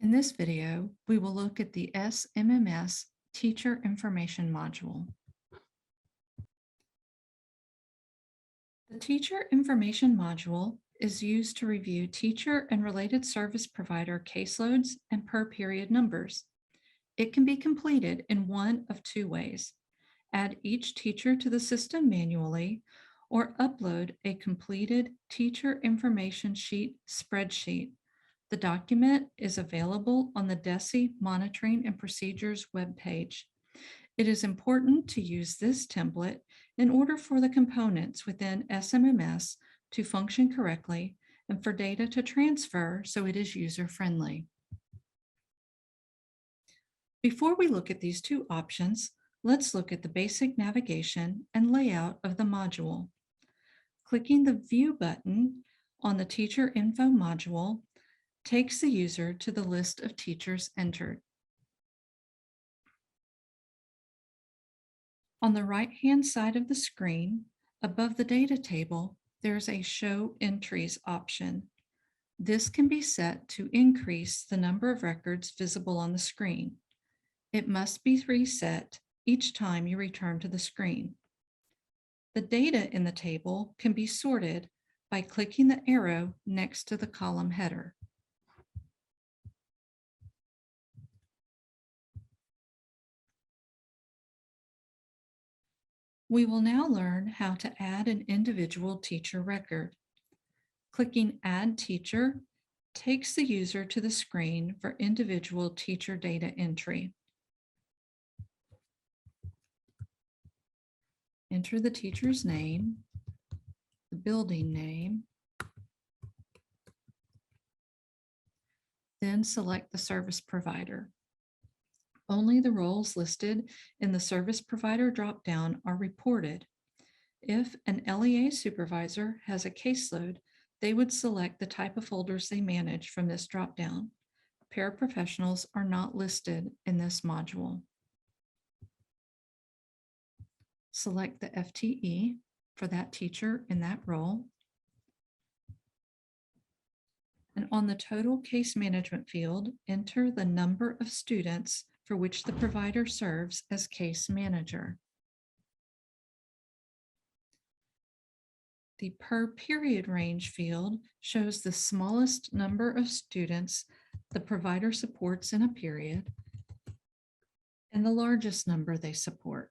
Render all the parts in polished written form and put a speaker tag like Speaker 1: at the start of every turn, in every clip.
Speaker 1: In this video, we will look at the SMMS Teacher Information Module. The Teacher Information Module is used to review teacher and related service provider caseloads and per period numbers. It can be completed in one of two ways: add each teacher to the system manually, or upload a completed teacher information sheet spreadsheet. The document is available on the DESE Monitoring and Procedures webpage. It is important to use this template in order for the components within SMMS to function correctly and for data to transfer so it is user-friendly. Before we look at these two options, let's look at the basic navigation and layout of the module. Clicking the View button on the Teacher Info module takes the user to the list of teachers entered. On the right-hand side of the screen, above the data table, there's a Show Entries option. This can be set to increase the number of records visible on the screen. It must be reset each time you return to the screen. The data in the table can be sorted by clicking the arrow next to the column header. We will now learn how to add an individual teacher record. Clicking Add Teacher takes the user to the screen for individual teacher data entry. Enter the teacher's name, the building name, then select the service provider. Only the roles listed in the service provider dropdown are reported. If an LEA supervisor has a caseload, they would select the type of folders they manage from this dropdown. Paraprofessionals are not listed in this module. Select the FTE for that teacher in that role. And on the total case management field, enter the number of students for which the provider serves as case manager. The per period range field shows the smallest number of students the provider supports in a period and the largest number they support.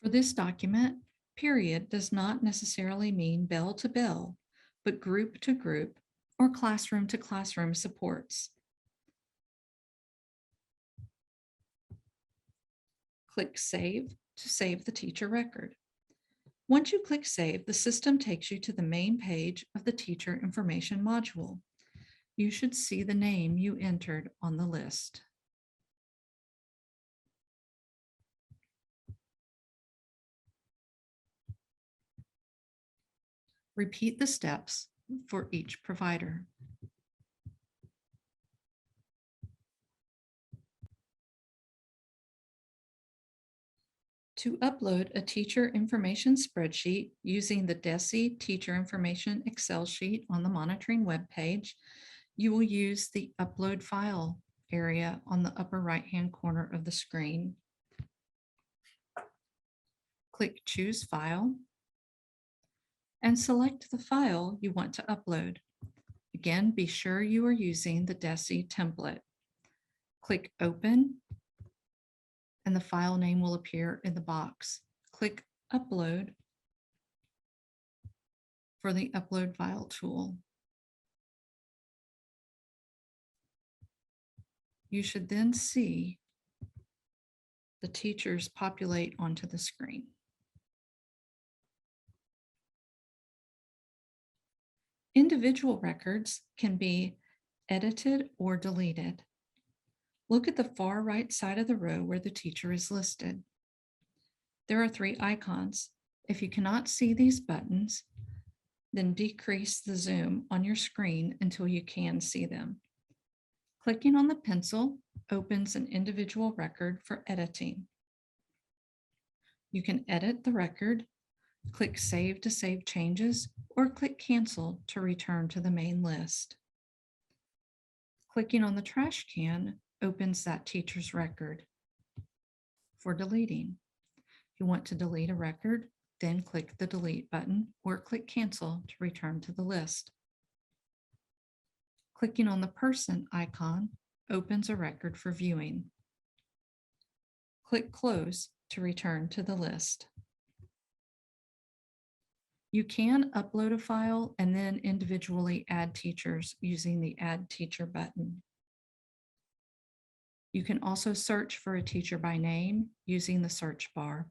Speaker 1: For this document, period does not necessarily mean bell to bell, but group to group or classroom to classroom supports. Click Save to save the teacher record. Once you click Save, the system takes you to the main page of the Teacher Information module. You should see the name you entered on the list. Repeat the steps for each provider. To upload a teacher information spreadsheet using the DESE Teacher Information Excel sheet on the monitoring webpage, you will use the Upload File area on the upper right-hand corner of the screen. Click Choose File and select the file you want to upload. Again, be sure you are using the DESE template. Click Open and the file name will appear in the box. Click Upload for the Upload File tool. You should then see the teachers populate onto the screen. Individual records can be edited or deleted. Look at the far right side of the row where the teacher is listed. There are three icons. If you cannot see these buttons, then decrease the zoom on your screen until you can see them. Clicking on the pencil opens an individual record for editing. You can edit the record, click Save to save changes, or click Cancel to return to the main list. Clicking on the trash can opens that teacher's record. For deleting, if you want to delete a record, then click the delete button or click cancel to return to the list. Clicking on the person icon opens a record for viewing. Click close to return to the list. You can upload a file and then individually add teachers using the Add Teacher button. You can also search for a teacher by name using the search bar.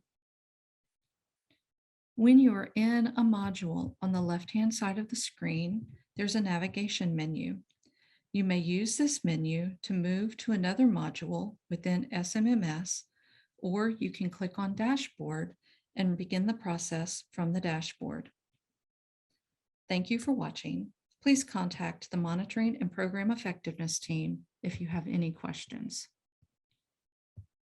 Speaker 1: When you are in a module, on the left-hand side of the screen, there's a navigation menu. You may use this menu to move to another module within SMMS, or you can click on Dashboard and begin the process from the dashboard. Thank you for watching. Please contact the Monitoring and Program Effectiveness team if you have any questions.